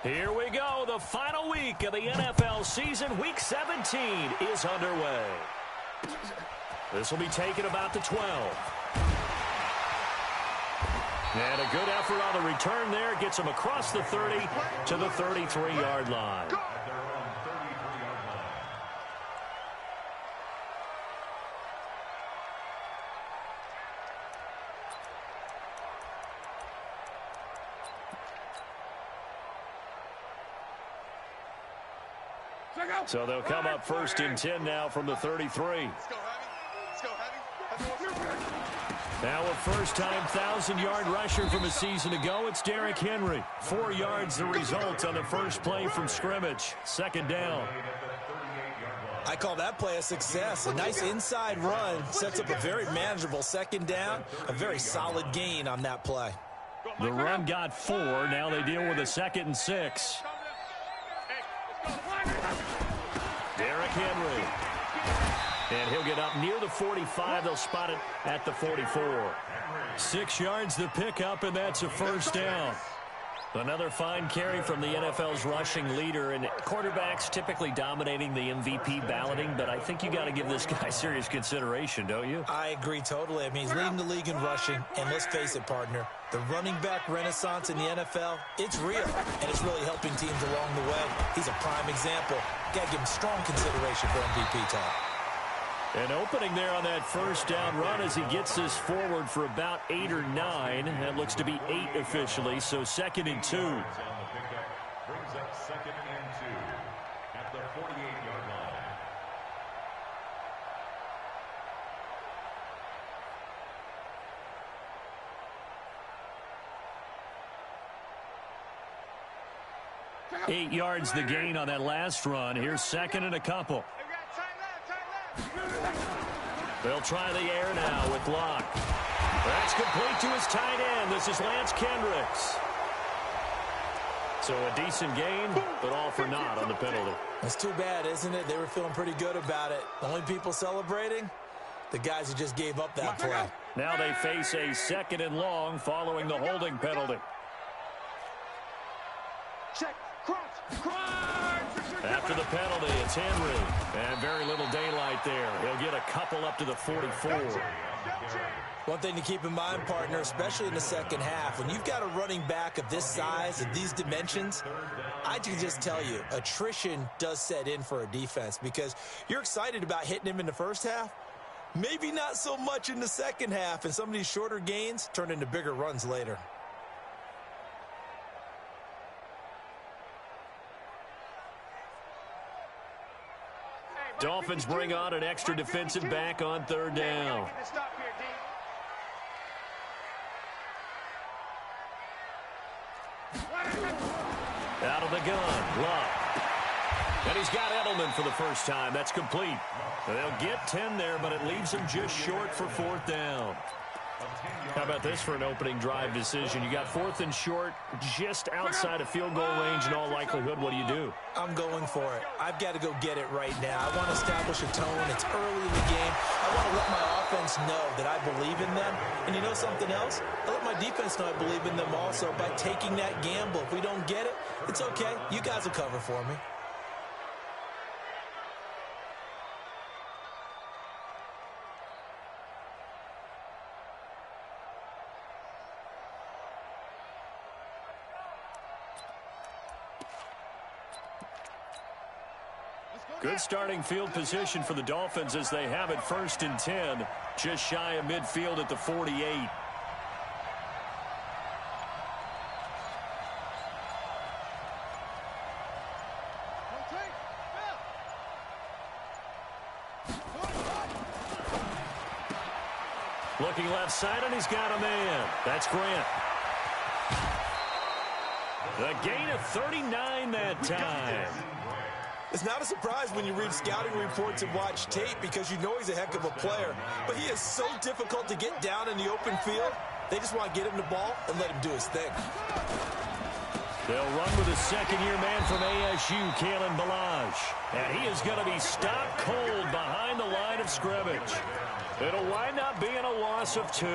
Here we go. The final week of the NFL season. Week 17 is underway. This will be taken about the 12. And a good effort on the return there. Gets him across the 30 to the 33-yard line. So they'll come up 1st and 10 now from the 33. Now a first-time 1,000-yard rusher from a season ago. It's Derrick Henry. 4 yards the result on the first play from scrimmage. 2nd down. I call that play a success. A nice inside run sets up a very manageable 2nd down. A very solid gain on that play. The run got 4. Now they deal with a 2nd and 6. Derrick Henry. And he'll get up near the 45. They'll spot it at the 44. 6 yards the pickup, and that's a 1st down. Another fine carry from the NFL's rushing leader, and quarterbacks typically dominating the MVP balloting, but I think you got to give this guy serious consideration, don't you? I agree totally. I mean, he's leading the league in rushing, and let's face it, partner, the running back renaissance in the NFL, it's real, and it's really helping teams along the way. He's a prime example. Got to give him strong consideration for MVP talk. An opening there on that 1st down run as he gets this forward for about 8 or 9. That looks to be 8 officially, so 2nd and 2. Brings up 2nd and 2 at the 48-yard line. Eight yards the gain on that last run. Here's 2nd and a couple. They'll try the air now with Locke. That's complete to his tight end. This is Lance Kendricks. So a decent gain, but all for naught on the penalty. It's too bad, isn't it? They were feeling pretty good about it. The only people celebrating, the guys who just gave up that play. Now they face a 2nd and long following the holding penalty. Check. After the penalty, it's Henry. And very little daylight there. He'll get a couple up to the 44. One thing to keep in mind, partner, especially in the 2nd half, when you've got a running back of this size and these dimensions, I can just tell you, attrition does set in for a defense because you're excited about hitting him in the 1st half. Maybe not so much in the 2nd half, and some of these shorter gains turn into bigger runs later. Dolphins bring on an extra defensive back on 3rd down. Out of the gun, Love. And he's got Edelman for the first time. That's complete. They'll get 10 there, but it leaves them just short for 4th down. How about this for an opening drive decision? You got 4th and short, just outside of field goal range in all likelihood. What do? I'm going for it. I've got to go get it right now. I want to establish a tone. It's early in the game. I want to let my offense know that I believe in them. And you know something else? I let my defense know I believe in them also by taking that gamble. If we don't get it, it's okay. You guys will cover for me. Good starting field position for the Dolphins as they have it 1st and 10, just shy of midfield at the 48. Looking left side, and he's got a man. That's Grant. A gain of 39 that time. It's not a surprise when you read scouting reports and watch tape because you know he's a heck of a player. But he is so difficult to get down in the open field. They just want to get him the ball and let him do his thing. They'll run with a second-year man from ASU, Kalen Balazs. And he is going to be stopped cold behind the line of scrimmage. It'll wind up being a loss of 2.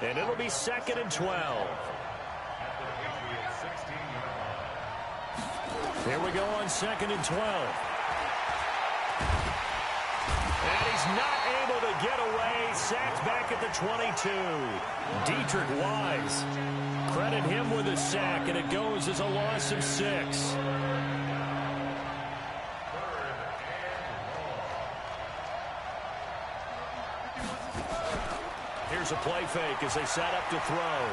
And it'll be 2nd and 12. Here we go on 2nd and 12. And he's not able to get away. Sacked back at the 22. Dietrich Wise. Credit him with a sack, and it goes as a loss of 6. Here's a play fake as they set up to throw.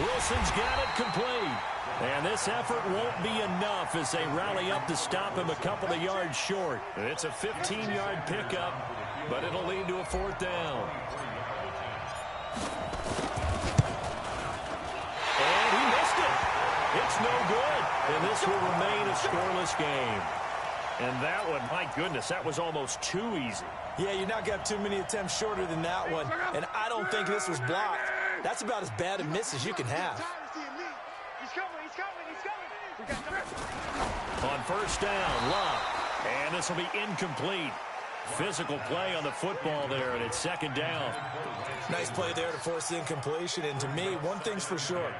Wilson's got it complete. And this effort won't be enough as they rally up to stop him a couple of yards short. It's a 15-yard pickup, but it'll lead to a 4th down. And he missed it. It's no good. And this will remain a scoreless game. And that one, my goodness, that was almost too easy. Yeah, you're not got too many attempts shorter than that one. And I don't think this was blocked. That's about as bad a miss as you can have. On 1st down, Love. And this will be incomplete. Physical play on the football there, and it's 2nd down. Nice play there to force the incompletion. And to me, one thing's for sure.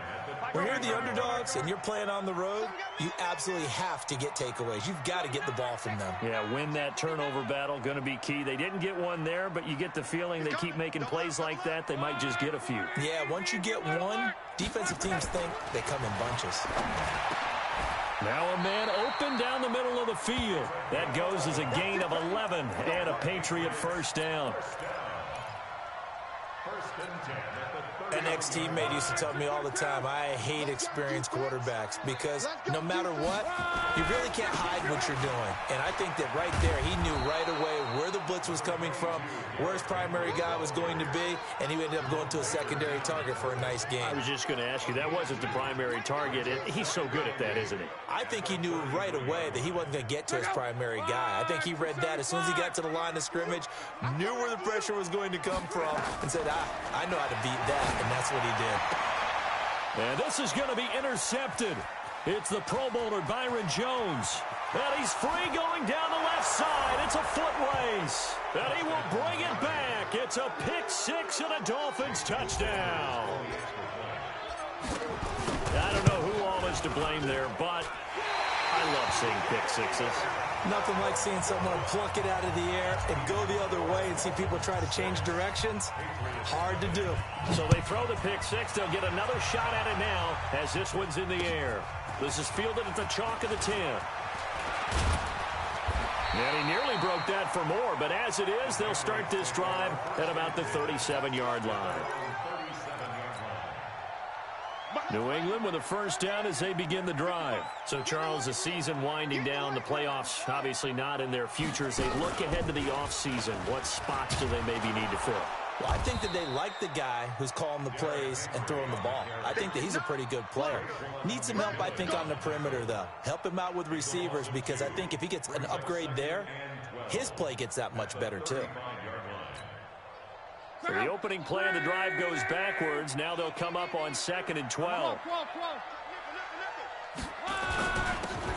When you're the underdogs and you're playing on the road, you absolutely have to get takeaways. You've got to get the ball from them. Yeah, win that turnover battle, going to be key. They didn't get one there, but you get the feeling they keep making plays like that, they might just get a few. Yeah, once you get one, defensive teams think they come in bunches. Now a man open down the middle of the field. That goes as a gain of 11 and a Patriot 1st down. An ex-teammate used to tell me all the time, I hate experienced quarterbacks because no matter what, you really can't hide what you're doing. And I think that right there, he knew right away where the blitz was coming from, where his primary guy was going to be, and he ended up going to a secondary target for a nice game. I was just going to ask you, that wasn't the primary target. He's so good at that, isn't he? I think he knew right away that he wasn't going to get to his primary guy. I think he read that as soon as he got to the line of scrimmage, knew where the pressure was going to come from, and said, I know how to beat that. And that's what he did. And this is going to be intercepted. It's the Pro Bowler Byron Jones. And he's free going down the left side. It's a foot race. And he will bring it back. It's a pick 6 and a Dolphins touchdown. I don't know who all is to blame there, but I love seeing pick 6s. Nothing like seeing someone pluck it out of the air and go the other way and see people try to change directions. Hard to do. So they throw the pick 6. They'll get another shot at it now as this one's in the air. This is fielded at the chalk of the 10. And he nearly broke that for more, but as it is, they'll start this drive at about the 37-yard line. New England with a 1st down as they begin the drive. So, Charles, the season winding down, the playoffs obviously not in their futures. They look ahead to the offseason. What spots do they maybe need to fill? Well, I think that they like the guy who's calling the plays and throwing the ball. I think that he's a pretty good player. Needs some help, I think, on the perimeter, though. Help him out with receivers because I think if he gets an upgrade there, his play gets that much better, too. So the opening play of the drive goes backwards. Now they'll come up on 2nd and 12.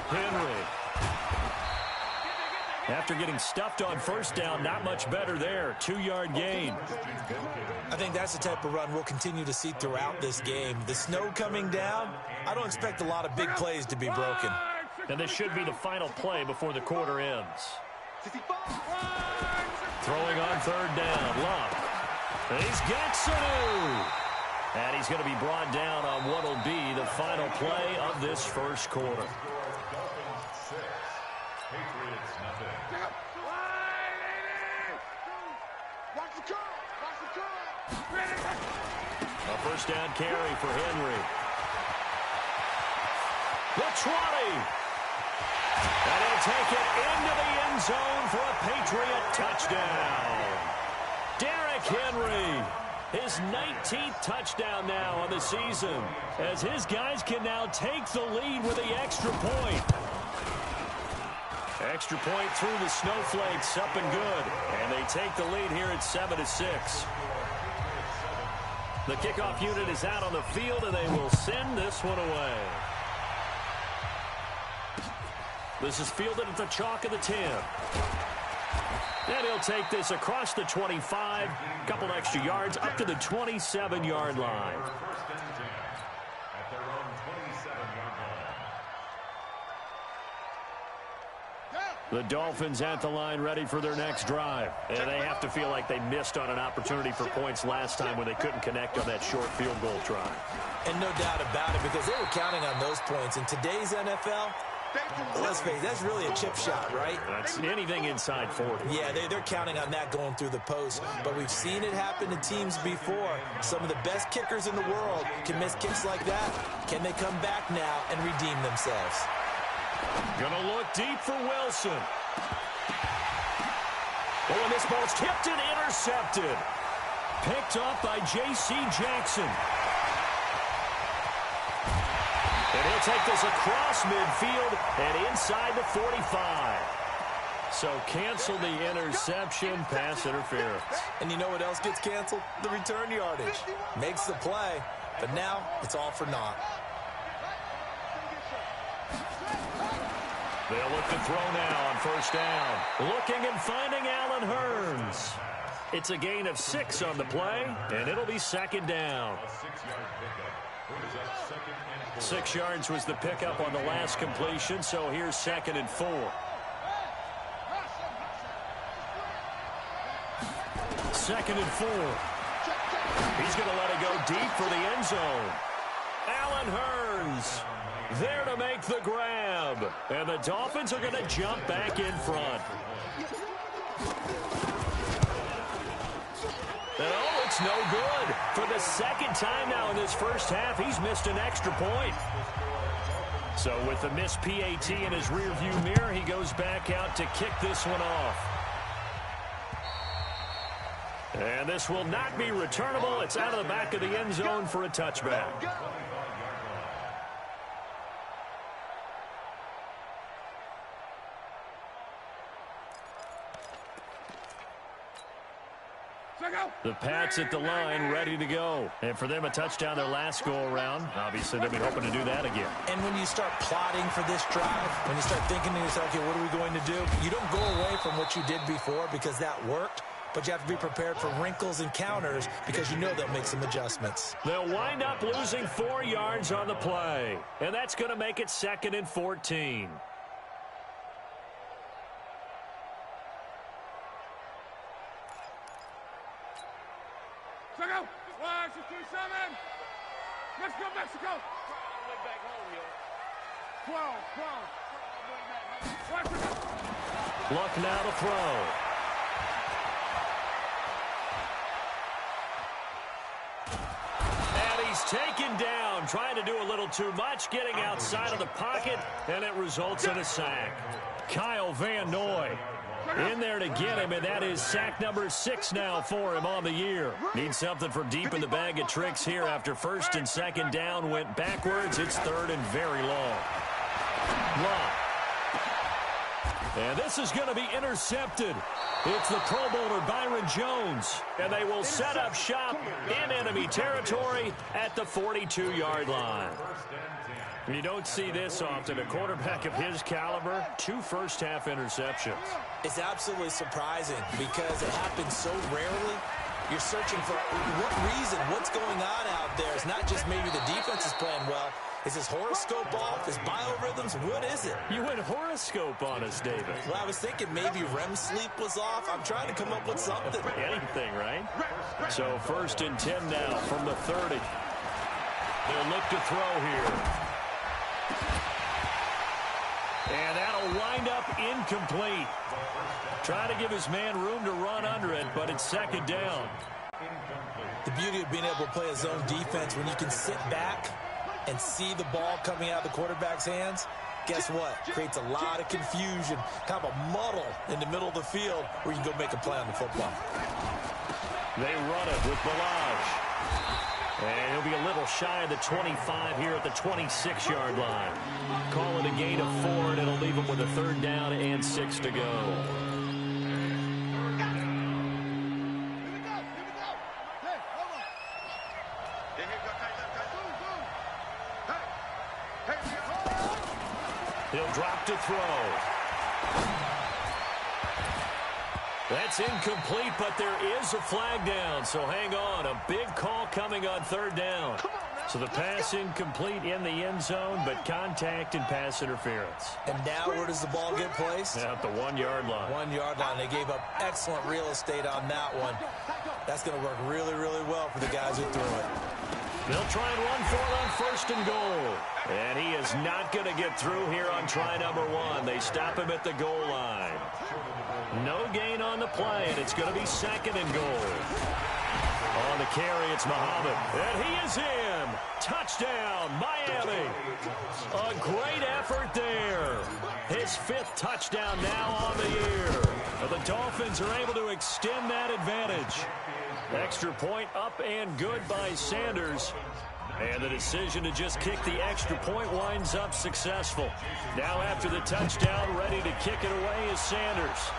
Henry. After getting stuffed on 1st down, not much better there. 2-yard gain. I think that's the type of run we'll continue to see throughout this game. The snow coming down, I don't expect a lot of big plays to be broken. And this should be the final play before the quarter ends. Throwing on 3rd down, Love. And he's got Sanu. And he's going to be brought down on what will be the final play of this 1st quarter. A 1st down carry for Henry. The 20. And he'll take it into the end zone for a Patriot touchdown. Derrick Henry. His 19th touchdown now on the season, as his guys can now take the lead with the extra point. Extra point through the Snowflakes, up and good. And they take the lead here at 7-6. The kickoff unit is out on the field, and they will send this one away. This is fielded at the chalk of the 10. And he'll take this across the 25, a couple extra yards, up to the 27-yard line. The Dolphins at the line, ready for their next drive. And they have to feel like they missed on an opportunity for points last time when they couldn't connect on that short field goal try. And no doubt about it, because they were counting on those points. In today's NFL, let's face it, that's really a chip shot, right? That's anything inside 40. Yeah, they're counting on that going through the post. But we've seen it happen to teams before. Some of the best kickers in the world can miss kicks like that. Can they come back now and redeem themselves? Gonna look deep for Wilson. Oh, and this ball's tipped and intercepted. Picked off by J.C. Jackson. And he'll take this across midfield and inside the 45. So cancel the interception, pass interference. And you know what else gets canceled? The return yardage. Makes the play, but now it's all for naught. They'll look to throw now on first down. Looking and finding Allen Hurns. It's a gain of 6 on the play, and it'll be second down. 6 yards was the pickup on the last completion, so here's 2nd and 4. 2nd and 4. He's going to let it go deep for the end zone. Allen Hurns there to make the grab. And the Dolphins are going to jump back in front. And oh, it's no good. For the second time now in this first half, he's missed an extra point. So with the missed PAT in his rearview mirror, he goes back out to kick this one off. And this will not be returnable. It's out of the back of the end zone for a touchback. The Pats at the line, ready to go. And for them, a touchdown their last go-around. Obviously, they'll be hoping to do that again. And when you start plotting for this drive, when you start thinking to yourself, okay, what are we going to do? You don't go away from what you did before because that worked, but you have to be prepared for wrinkles and counters because you know they'll make some adjustments. They'll wind up losing 4 yards on the play, and that's going to make it 2nd and 14. Let's go, Mexico! Back home, yo. Luck now to throw. And he's taken down, trying to do a little too much, getting outside of the pocket, and it results in a sack. Kyle Van Noy in there to get him, and that is sack number 6 now for him on the year. Needs something from deep in the bag of tricks here after 1st and 2nd down went backwards. It's 3rd and very long. Long. And this is going to be intercepted. It's the Pro Bowler Byron Jones, and they will set up shop in enemy territory at the 42-yard line. You don't see this often. A quarterback of his caliber, 2 first-half interceptions. It's absolutely surprising because it happens so rarely. You're searching for what reason, what's going on out there. It's not just maybe the defense is playing well. Is his horoscope off? Is biorhythms? What is it? You went horoscope on us, David. Well, I was thinking maybe REM sleep was off. I'm trying to come up with something. Anything, right? So 1st and 10 now from the 30. They'll look to throw here. And that'll wind up incomplete. Trying to give his man room to run under it, but it's 2nd down. The beauty of being able to play a zone defense when you can sit back and see the ball coming out of the quarterback's hands, guess what? Creates a lot of confusion, kind of a muddle in the middle of the field where you can go make a play on the football. They run it with Balaj. And he'll be a little shy of the 25 here at the 26-yard line. Call it a gain of 4, and it'll leave him with a 3rd down and 6 to go. He'll drop to throw. That's incomplete, but there is a flag down, so hang on. A big call coming on 3rd down. So the pass incomplete in the end zone, but contact and pass interference. And now where does the ball get placed? At the 1-yard line. 1-yard line. They gave up excellent real estate on that one. That's going to work really, really well for the guys who threw it. They'll try and run for it on 1st and goal. And he is not going to get through here on try number 1. They stop him at the goal line. No gain on the play, and it's going to be 2nd and goal. On the carry, it's Muhammad. And he is in. Touchdown, Miami. A great effort there. His 5th touchdown now on the year. The Dolphins are able to extend that advantage. Extra point up and good by Sanders. And the decision to just kick the extra point winds up successful. Now after the touchdown, ready to kick it away is Sanders.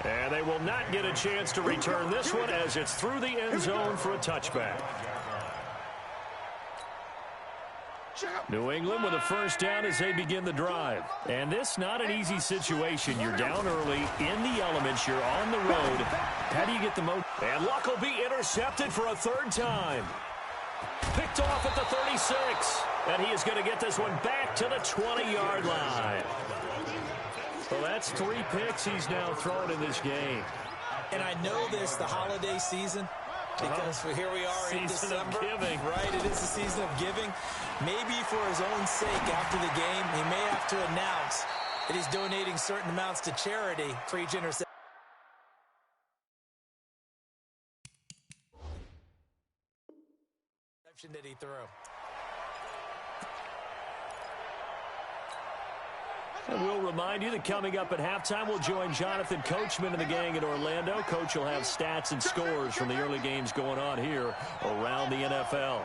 And they will not get a chance to return this one as it's through the end zone for a touchback. New England with a 1st down as they begin the drive. And this not an easy situation. You're down early in the elements. You're on the road. How do you get the most? And Luck will be intercepted for a 3rd time. Picked off at the 36. And he is going to get this one back to the 20-yard line. Well, that's 3 picks he's now thrown in this game. And I know this, the holiday season, because here we are in December. Season of giving. Right, it is the season of giving. Maybe for his own sake after the game, he may have to announce that he's donating certain amounts to charity for each interception that he threw. And we'll remind you that coming up at halftime, we'll join Jonathan Coachman and the gang in Orlando. Coach will have stats and scores from the early games going on here around the NFL.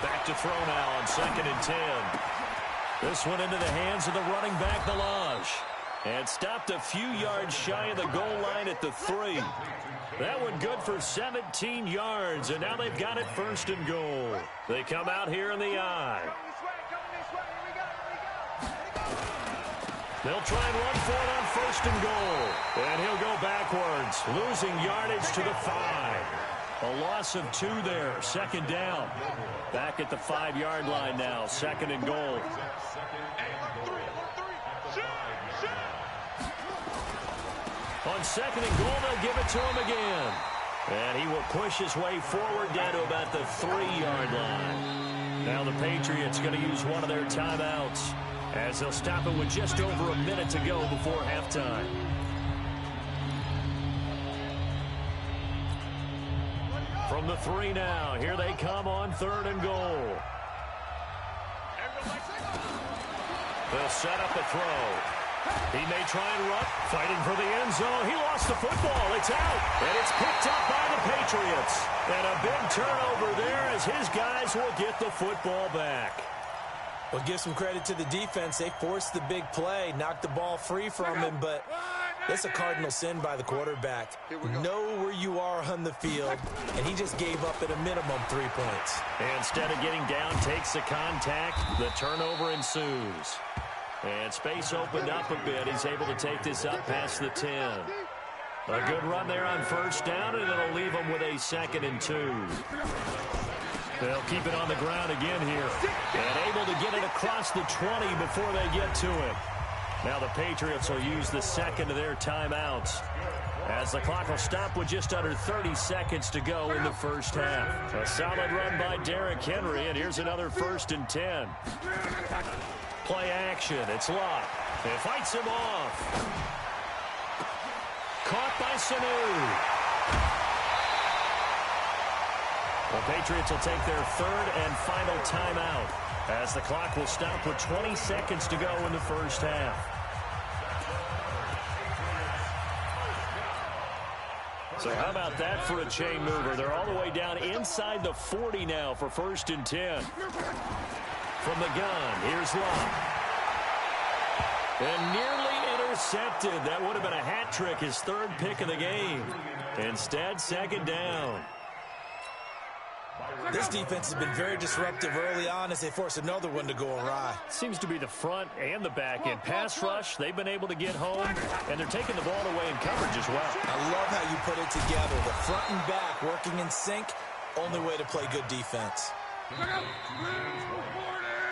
Back to throw now on 2nd and 10. This one into the hands of the running back, Malc-Fya. And stopped a few yards shy of the goal line at the 3. That one good for 17 yards, and now they've got it 1st and goal. They come out here in the I. They'll try and run for it on 1st and goal. And he'll go backwards, losing yardage to the 5. A loss of 2 there, 2nd down. Back at the 5-yard line now, 2nd and goal. On 2nd and goal, they'll give it to him again. And he will push his way forward down to about the 3-yard line. Now the Patriots going to use one of their timeouts as they'll stop it with just over a minute to go before halftime. From the 3 now, here they come on 3rd and goal. They'll set up a throw. He may try and run, fighting for the end zone. He lost the football. It's out, and it's picked up by the Patriots. And a big turnover there as his guys will get the football back. Well, give some credit to the defense. They forced the big play, knocked the ball free from him, but it's a cardinal sin by the quarterback. Know where you are on the field, and he just gave up at a minimum 3 points. And instead of getting down, takes the contact. The turnover ensues. And space opened up a bit. He's able to take this up past the 10. A good run there on 1st down, and it'll leave him with a 2nd and 2. They'll keep it on the ground again here. And able to get it across the 20 before they get to it. Now the Patriots will use the 2nd of their timeouts, as the clock will stop with just under 30 seconds to go in the 1st half. A solid run by Derrick Henry, and here's another 1st and 10. Play action. It's Luck. It fights him off. Caught by Sanu. The Patriots will take their third and final timeout as the clock will stop with 20 seconds to go in the first half. So how about that for a chain mover? They're all the way down inside the 40 now for 1st and 10. From the gun, here's Love. And nearly intercepted. That would have been a hat trick, his 3rd pick of the game. Instead, 2nd down. This defense has been very disruptive early on as they force another one to go awry. Seems to be the front and the back end. Pass rush, they've been able to get home, and they're taking the ball away in coverage as well. I love how you put it together. The front and back working in sync, only way to play good defense.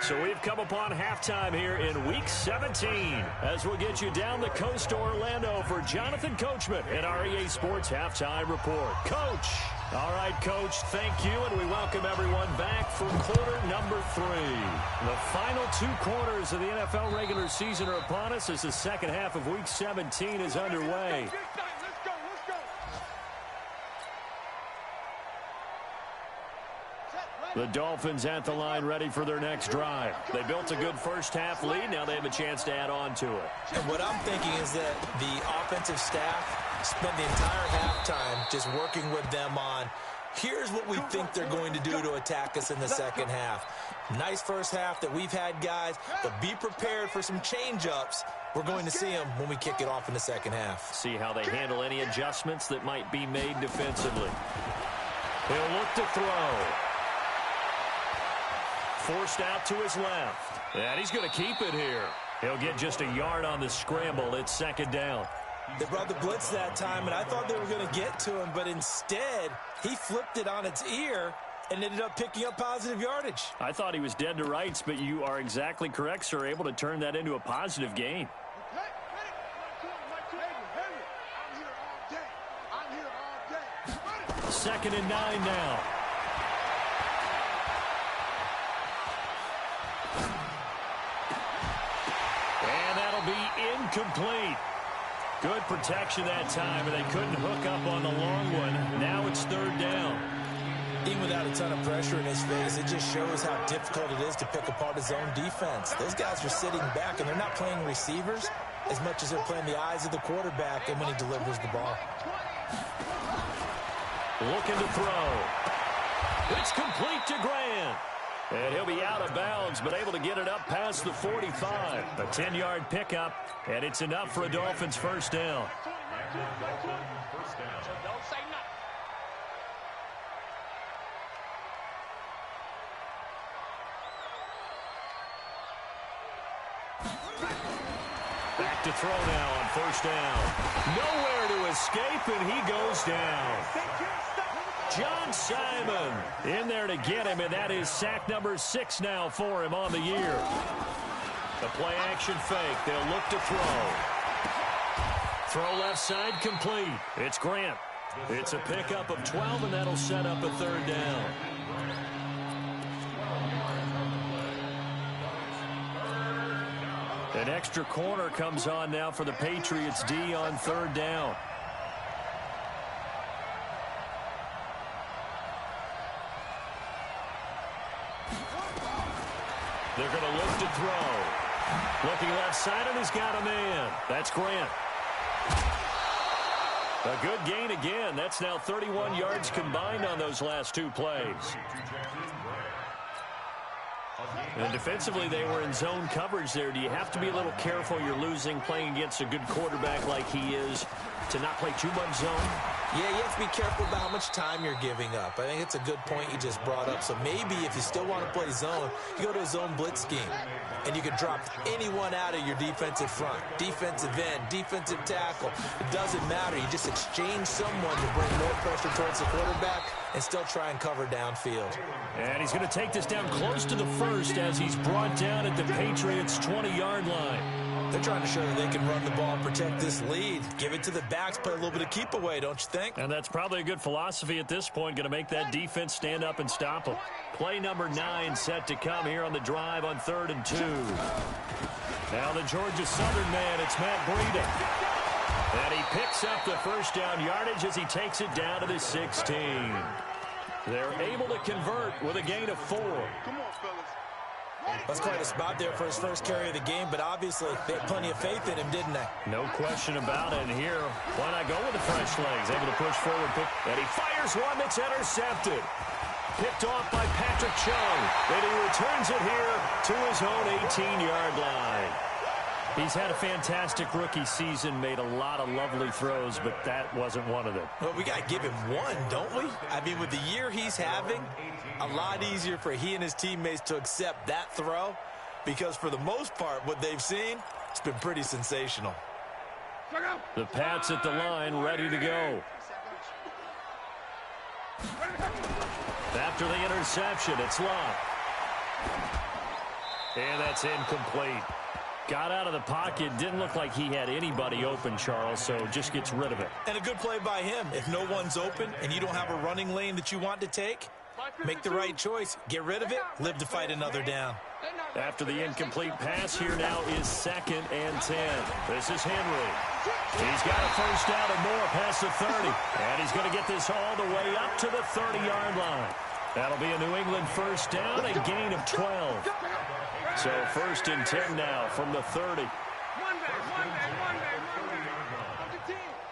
So we've come upon halftime here in Week 17 as we'll get you down the coast to Orlando for Jonathan Coachman at our EA Sports Halftime Report. Coach! All right, Coach, thank you, and we welcome everyone back for quarter number 3. The final 2 quarters of the NFL regular season are upon us as the second half of Week 17 is underway. The Dolphins at the line ready for their next drive. They built a good first half lead. Now they have a chance to add on to it. And what I'm thinking is that the offensive staff spend the entire halftime just working with them on, here's what we think they're going to do to attack us in the second half. Nice first half that we've had, guys, but be prepared for some change-ups. We're going to see them when we kick it off in the second half. See how they handle any adjustments that might be made defensively. He'll look to throw. Forced out to his left. And he's going to keep it here. He'll get just a yard on the scramble. It's 2nd down. They brought the blitz that time, and I thought they were going to get to him, but instead, he flipped it on its ear and ended up picking up positive yardage. I thought he was dead to rights, but you are exactly correct, sir, able to turn that into a positive gain. 2nd and 9 now. And that'll be incomplete. Good protection that time, and they couldn't hook up on the long one. Now it's 3rd down. Even without a ton of pressure in his face, it just shows how difficult it is to pick apart his own defense. Those guys are sitting back, and they're not playing receivers as much as they're playing the eyes of the quarterback and when he delivers the ball. Looking to throw. It's complete to Grant. And he'll be out of bounds, but able to get it up past the 45. A 10-yard pickup, and it's enough for a Dolphins first down. Don't say nothing. Back to throw now on 1st down. Nowhere to escape, and he goes down. John Simon in there to get him, and that is sack number 6 now for him on the year. The play-action fake. They'll look to throw. Throw left side complete. It's Grant. It's a pickup of 12, and that'll set up a 3rd down. An extra corner comes on now for the Patriots D on 3rd down. They're going to look to throw. Looking left side, and he's got a man. That's Grant. A good gain again. That's now 31 yards combined on those last 2 plays. And defensively, they were in zone coverage there. Do you have to be a little careful? You're losing playing against a good quarterback like he is to not play too much zone? Yeah, you have to be careful about how much time you're giving up. I think it's a good point you just brought up. So maybe if you still want to play zone, you go to a zone blitz scheme. And you can drop anyone out of your defensive front, defensive end, defensive tackle. It doesn't matter. You just exchange someone to bring more pressure towards the quarterback and still try and cover downfield. And he's going to take this down close to the 1st as he's brought down at the Patriots' 20-yard line. They're trying to show that they can run the ball and protect this lead. Give it to the backs, play a little bit of keep away, don't you think? And that's probably a good philosophy at this point, going to make that defense stand up and stop them. Play number 9 set to come here on the drive on 3rd and 2. Now the Georgia Southern man, it's Matt Breida. And he picks up the first down yardage as he takes it down to the 16. They're able to convert with a gain of 4. Come on, fellas. That's quite a spot there for his first carry of the game, but obviously they had plenty of faith in him, didn't they? No question about it. And here, why not go with the fresh legs? Able to push forward, and he fires one that's intercepted. Picked off by Patrick Chung, and he returns it here to his own 18-yard line. He's had a fantastic rookie season, made a lot of lovely throws, but that wasn't one of them. Well, we got to give him one, don't we? I mean, with the year he's having, a lot easier for he and his teammates to accept that throw because for the most part, what they've seen, it's been pretty sensational. The Pats at the line, ready to go. After the interception, it's Locke. And that's incomplete. Got out of the pocket. Didn't look like he had anybody open, Charles, so just gets rid of it. And a good play by him. If no one's open and you don't have a running lane that you want to take, make the right choice. Get rid of it. Live to fight another down. After the incomplete pass, here now is 2nd and 10. This is Henry. He's got a first down and more past the 30. And he's going to get this all the way up to the 30-yard line. That'll be a New England first down, a gain of 12. So 1st and 10 now from the 30. One back.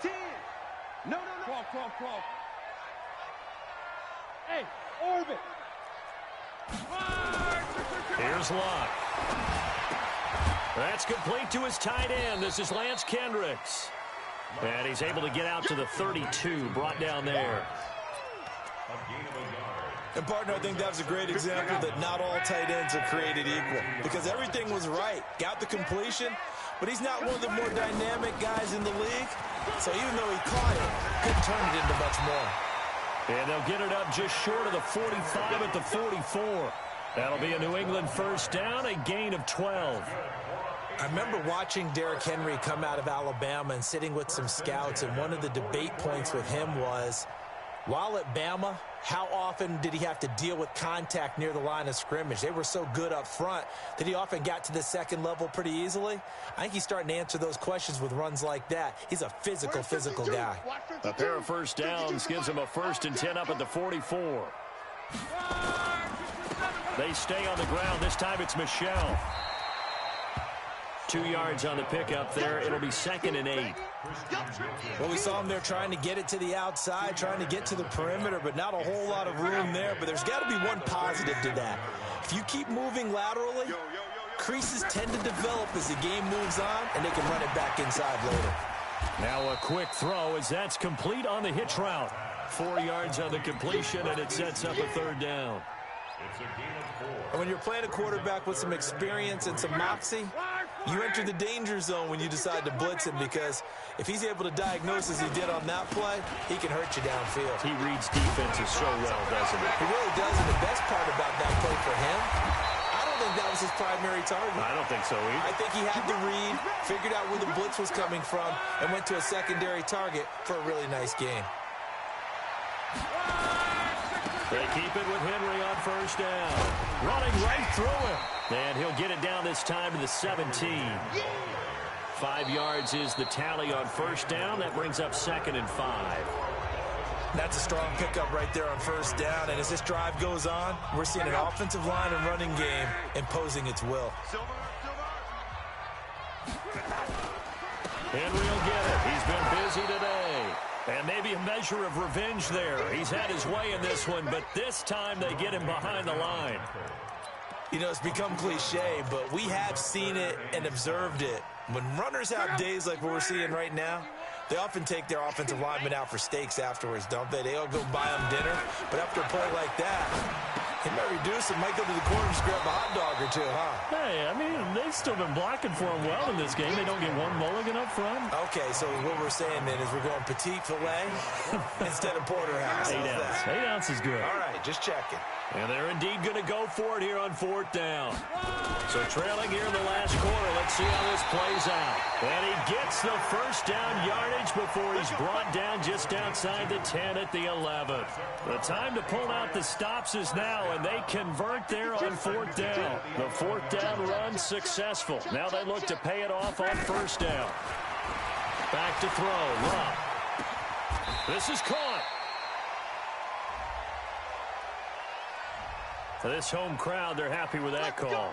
10. No. Crawl. Hey, orbit. Here's Locke. That's complete to his tight end. This is Lance Kendricks. And he's able to get out to the 32, brought down there. And, partner, I think that was a great example that not all tight ends are created equal because everything was right. Got the completion, but he's not one of the more dynamic guys in the league. So even though he caught it, couldn't turn it into much more. And they'll get it up just short of the 45 at the 44. That'll be a New England first down, a gain of 12. I remember watching Derrick Henry come out of Alabama and sitting with some scouts, and one of the debate points with him was, while at Bama, how often did he have to deal with contact near the line of scrimmage? They were so good up front that he often got to the second level pretty easily. I think he's starting to answer those questions with runs like that. He's a physical guy. A pair of first downs gives him a 1st and 10 up at the 44. They stay on the ground. This time it's Michel. 2 yards on the pickup there. It'll be 2nd and 8. Well, we saw him there trying to get it to the outside, trying to get to the perimeter, but not a whole lot of room there. But there's got to be one positive to that. If you keep moving laterally, creases tend to develop as the game moves on, and they can run it back inside later. Now a quick throw as that's complete on the hitch route. 4 yards on the completion, and it sets up a 3rd down. And when you're playing a quarterback with some experience and some moxie, you enter the danger zone when you decide to blitz him because if he's able to diagnose as he did on that play, he can hurt you downfield. He reads defenses so well, doesn't he? He really does, and the best part about that play for him, I don't think that was his primary target. I don't think so either. I think he had the read, figured out where the blitz was coming from, and went to a secondary target for a really nice game. They keep it with Henry on first down. Running right through him. And he'll get it down this time to the 17. 5 yards is the tally on first down. That brings up 2nd and 5. That's a strong pickup right there on first down. And as this drive goes on, we're seeing an offensive line and running game imposing its will. Henry will get it. He's been busy today. And maybe a measure of revenge there. He's had his way in this one, but this time they get him behind the line. You know, it's become cliche, but we have seen it and observed it. When runners have days like what we're seeing right now, they often take their offensive linemen out for steaks afterwards, don't they? They all go buy them dinner. But after a play like that, he might reduce it, might go to the corner and just grab a hot dog or two, huh? Hey, I mean, they've still been blocking for him well in this game. They don't get one mulligan up front. Okay, so what we're saying then is we're going petite filet instead of porterhouse. 8 ounce. 8 ounce is good. All right, just checking. And they're indeed going to go for it here on 4th down. So trailing here in the last quarter. Let's see how this plays out. And he gets the first down yardage before he's brought down just outside the 10 at the 11. The time to pull out the stops is now, and they convert there on 4th down. The 4th down run successful. Now they look to pay it off on first down. Back to throw. Love. This is caught. This home crowd, they're happy with that call.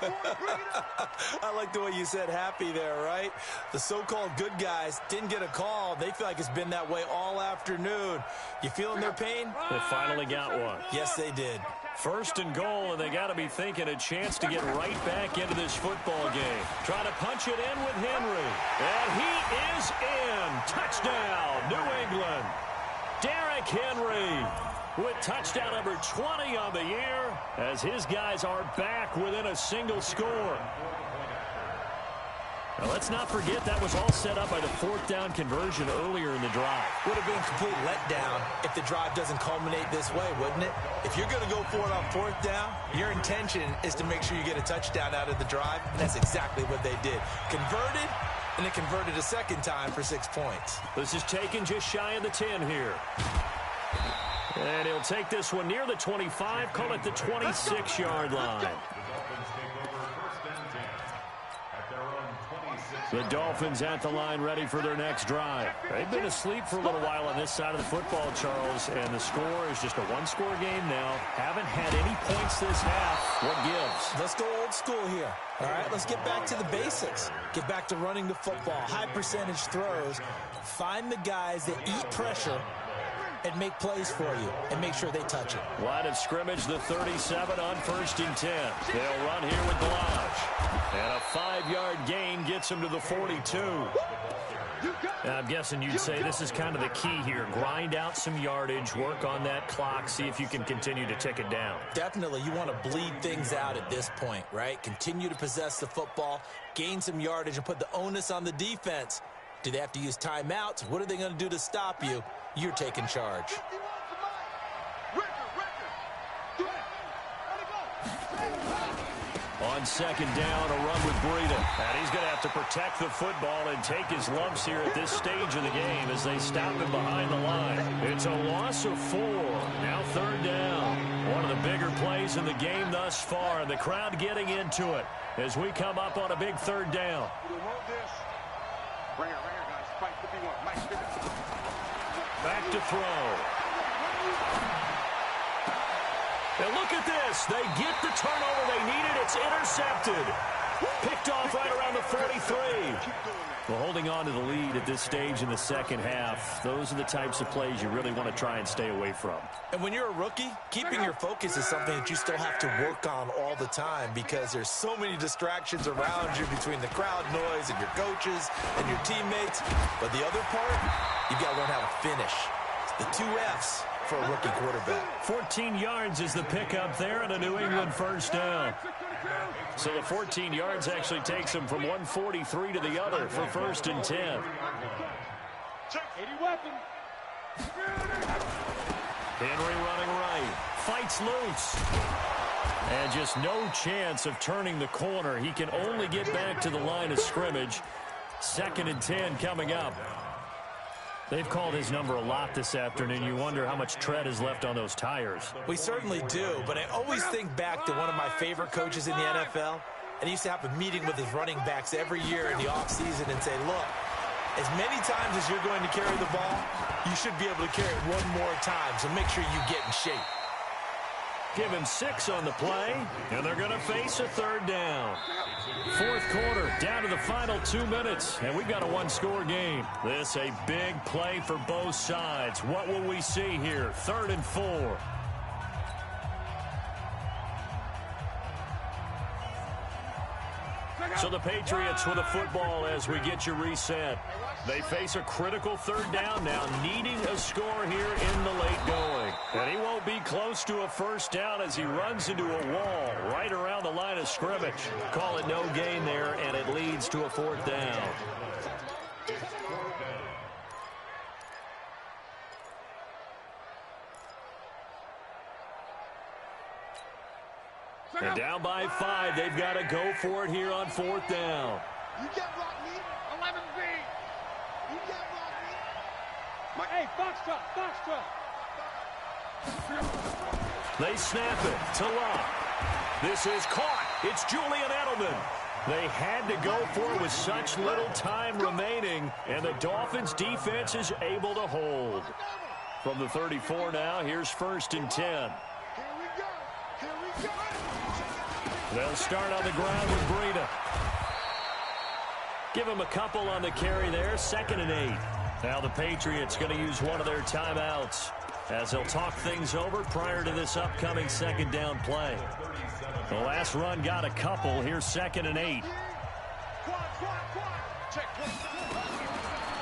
I like the way you said happy there, right? The so-called good guys didn't get a call. They feel like it's been that way all afternoon. You feeling their pain? They finally got one. Yes, they did. First and goal, and they got to be thinking a chance to get right back into this football game. Trying to punch it in with Henry. And he is in. Touchdown, New England. Derrick Henry with touchdown number 20 on the year as his guys are back within a single score. Now, let's not forget that was all set up by the fourth down conversion earlier in the drive. Would have been a complete letdown if the drive doesn't culminate this way, wouldn't it? If you're going to go for it on fourth down, your intention is to make sure you get a touchdown out of the drive, and that's exactly what they did. Converted, and then converted a second time for 6 points. This is taken just shy of the 10 here. And he'll take this one near the 25, call it the 26-yard line. The Dolphins at the line ready for their next drive. They've been asleep for a little while on this side of the football, Charles, and the score is just a one-score game now. Haven't had any points this half. What gives? Let's go old school here. All right, let's get back to the basics. Get back to running the football, high percentage throws. Find the guys that eat pressure and make plays for you and make sure they touch it. Line of scrimmage, the 37 on 1st and 10. They'll run here with Blanche. And a 5-yard gain gets him to the 42. I'm guessing you'd say this is kind of the key here. Grind out some yardage, work on that clock, see if you can continue to tick it down. Definitely, you want to bleed things out at this point, right? Continue to possess the football, gain some yardage, and put the onus on the defense. Do they have to use timeouts? What are they going to do to stop you? You're taking charge. On second down, a run with Breida. And he's going to have to protect the football and take his lumps here at this stage of the game as they stop him behind the line. It's a loss of 4. Now 3rd down. One of the bigger plays in the game thus far. The crowd getting into it as we come up on a big 3rd down. Back to throw. And look at this. They get the turnover they needed. It's intercepted. Picked off right around the 43. Well, holding on to the lead at this stage in the second half, those are the types of plays you really want to try and stay away from. And when you're a rookie, keeping your focus is something that you still have to work on all the time because there's so many distractions around you between the crowd noise and your coaches and your teammates. But the other part, you've got to learn how to finish. The 2 F's for a rookie quarterback. 14 yards is the pickup there and a New England first down. So the 14 yards actually takes them from 143 to the other for 1st and 10. 80 weapon. Henry running right. Fights loose. And just no chance of turning the corner. He can only get back to the line of scrimmage. 2nd and 10 coming up. They've called his number a lot this afternoon. You wonder how much tread is left on those tires. We certainly do, but I always think back to one of my favorite coaches in the NFL, and he used to have a meeting with his running backs every year in the offseason and say, look, as many times as you're going to carry the ball, you should be able to carry it one more time, so make sure you get in shape. Give him 6 on the play, and they're going to face a 3rd down. 4th quarter, down to the final 2 minutes, and we've got a 1-score game. This a big play for both sides. What will we see here? 3rd and 4. So the Patriots with a football as we get you reset. They face a critical 3rd down now, needing a score here in the late going. And he won't be close to a first down as he runs into a wall right around the line of scrimmage. Call it no gain there, and it leads to a 4th down. And down by 5, they've got to go for it here on 4th down. You get block me, 11B. You get block me. Hey, Foxtrot. They snap it to Locke. This is caught. It's Julian Edelman. They had to go for it with such little time remaining, and the Dolphins defense is able to hold. From the 34 now, here's 1st and 10. Here we go. They'll start on the ground with Breida. Give him a couple on the carry there. 2nd and 8. Now the Patriots going to use one of their timeouts as they'll talk things over prior to this upcoming 2nd down play. The last run got a couple. Here's 2nd and 8.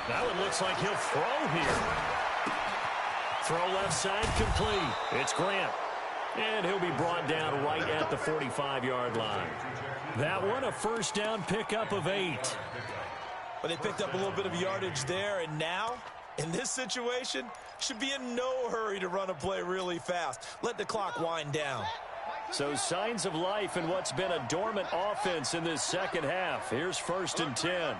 That one looks like he'll throw here. Throw left side complete. It's Grant. And he'll be brought down right at the 45-yard line. That one a 1st down pickup of 8. But they picked up a little bit of yardage there, and now, in this situation, should be in no hurry to run a play really fast. Let the clock wind down. So signs of life in what's been a dormant offense in this 2nd half. Here's 1st and 10.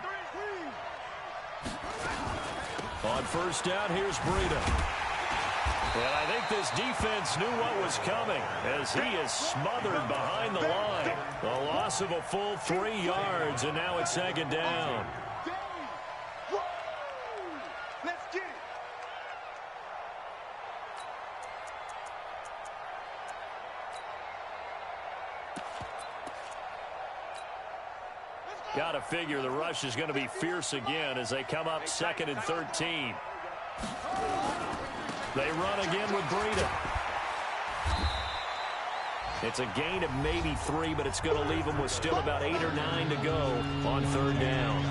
On 1st down, here's Breida. And I think this defense knew what was coming as he is smothered behind the line. The loss of a full 3 yards, and now it's 2nd down. Got to figure the rush is going to be fierce again as they come up 2nd and 13. They run again with Breida. It's a gain of maybe 3, but it's going to leave them with still about 8 or 9 to go on 3rd down.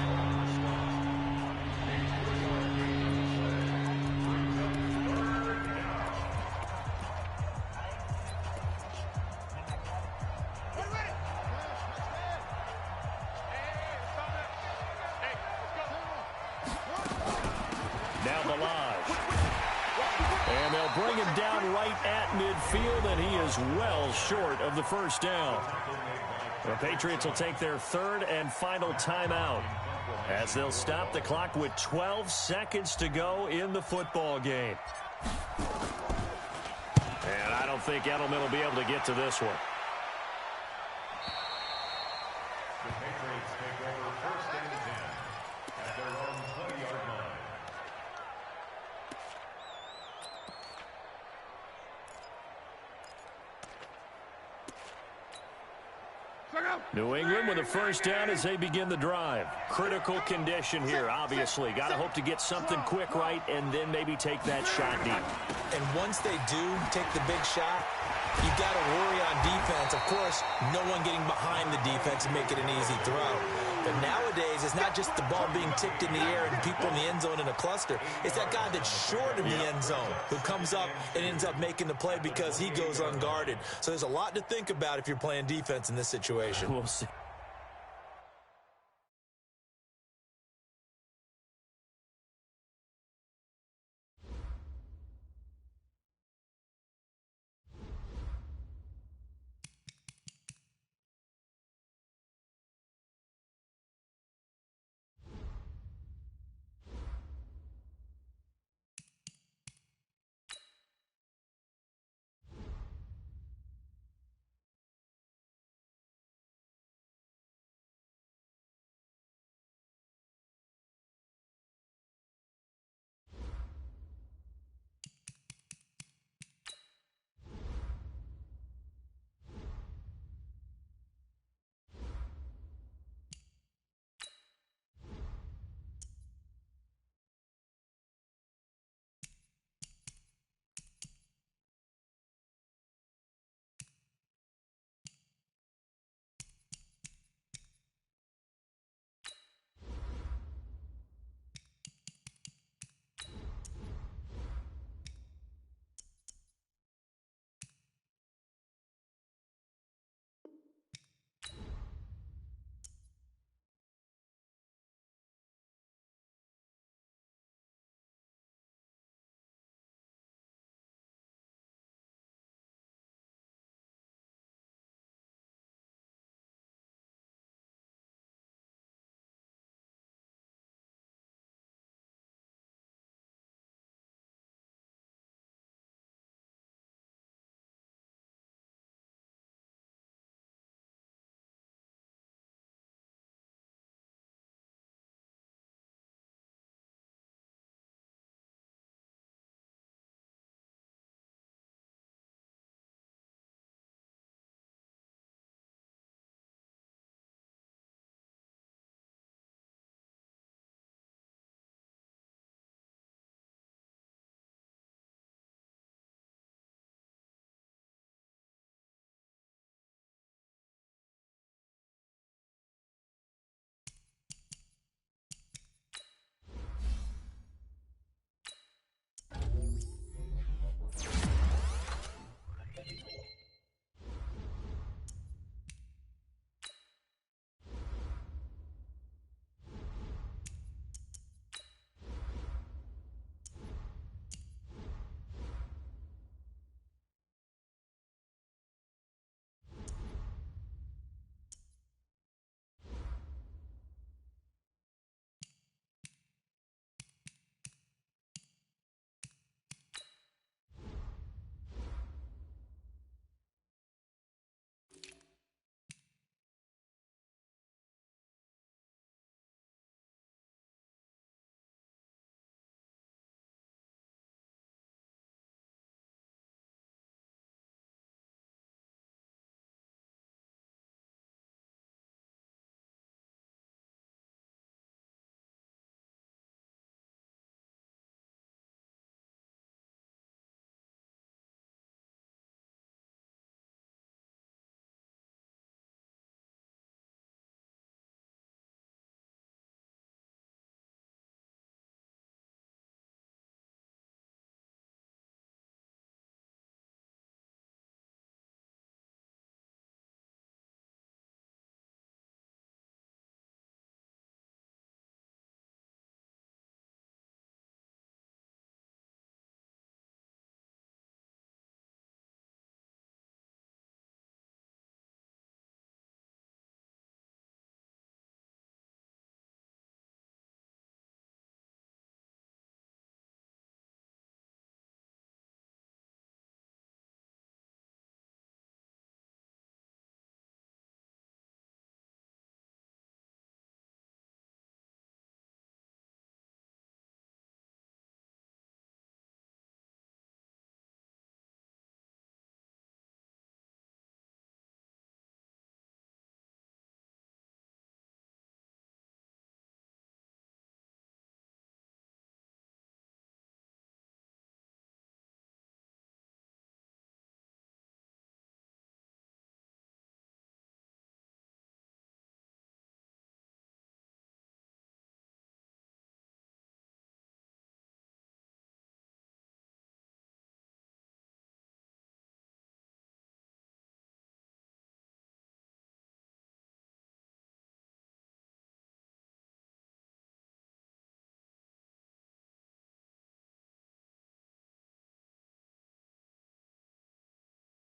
Now Malc-Fya. And they'll bring him down right at midfield, and he is well short of the 1st down. The Patriots will take their 3rd and final timeout as they'll stop the clock with 12 seconds to go in the football game. And I don't think Edelman will be able to get to this one. The Patriots take over 1st and 10 at their own 20-yard line. New England with a 1st down as they begin the drive. Critical condition here, obviously. Got to hope to get something quick right and then maybe take that shot deep. And once they do take the big shot, you got to worry on defense. Of course, no one getting behind the defense and make it an easy throw. But nowadays, it's not just the ball being tipped in the air and people in the end zone in a cluster. It's that guy that's short of the end zone who comes up and ends up making the play because he goes unguarded. So there's a lot to think about if you're playing defense in this situation. We'll see.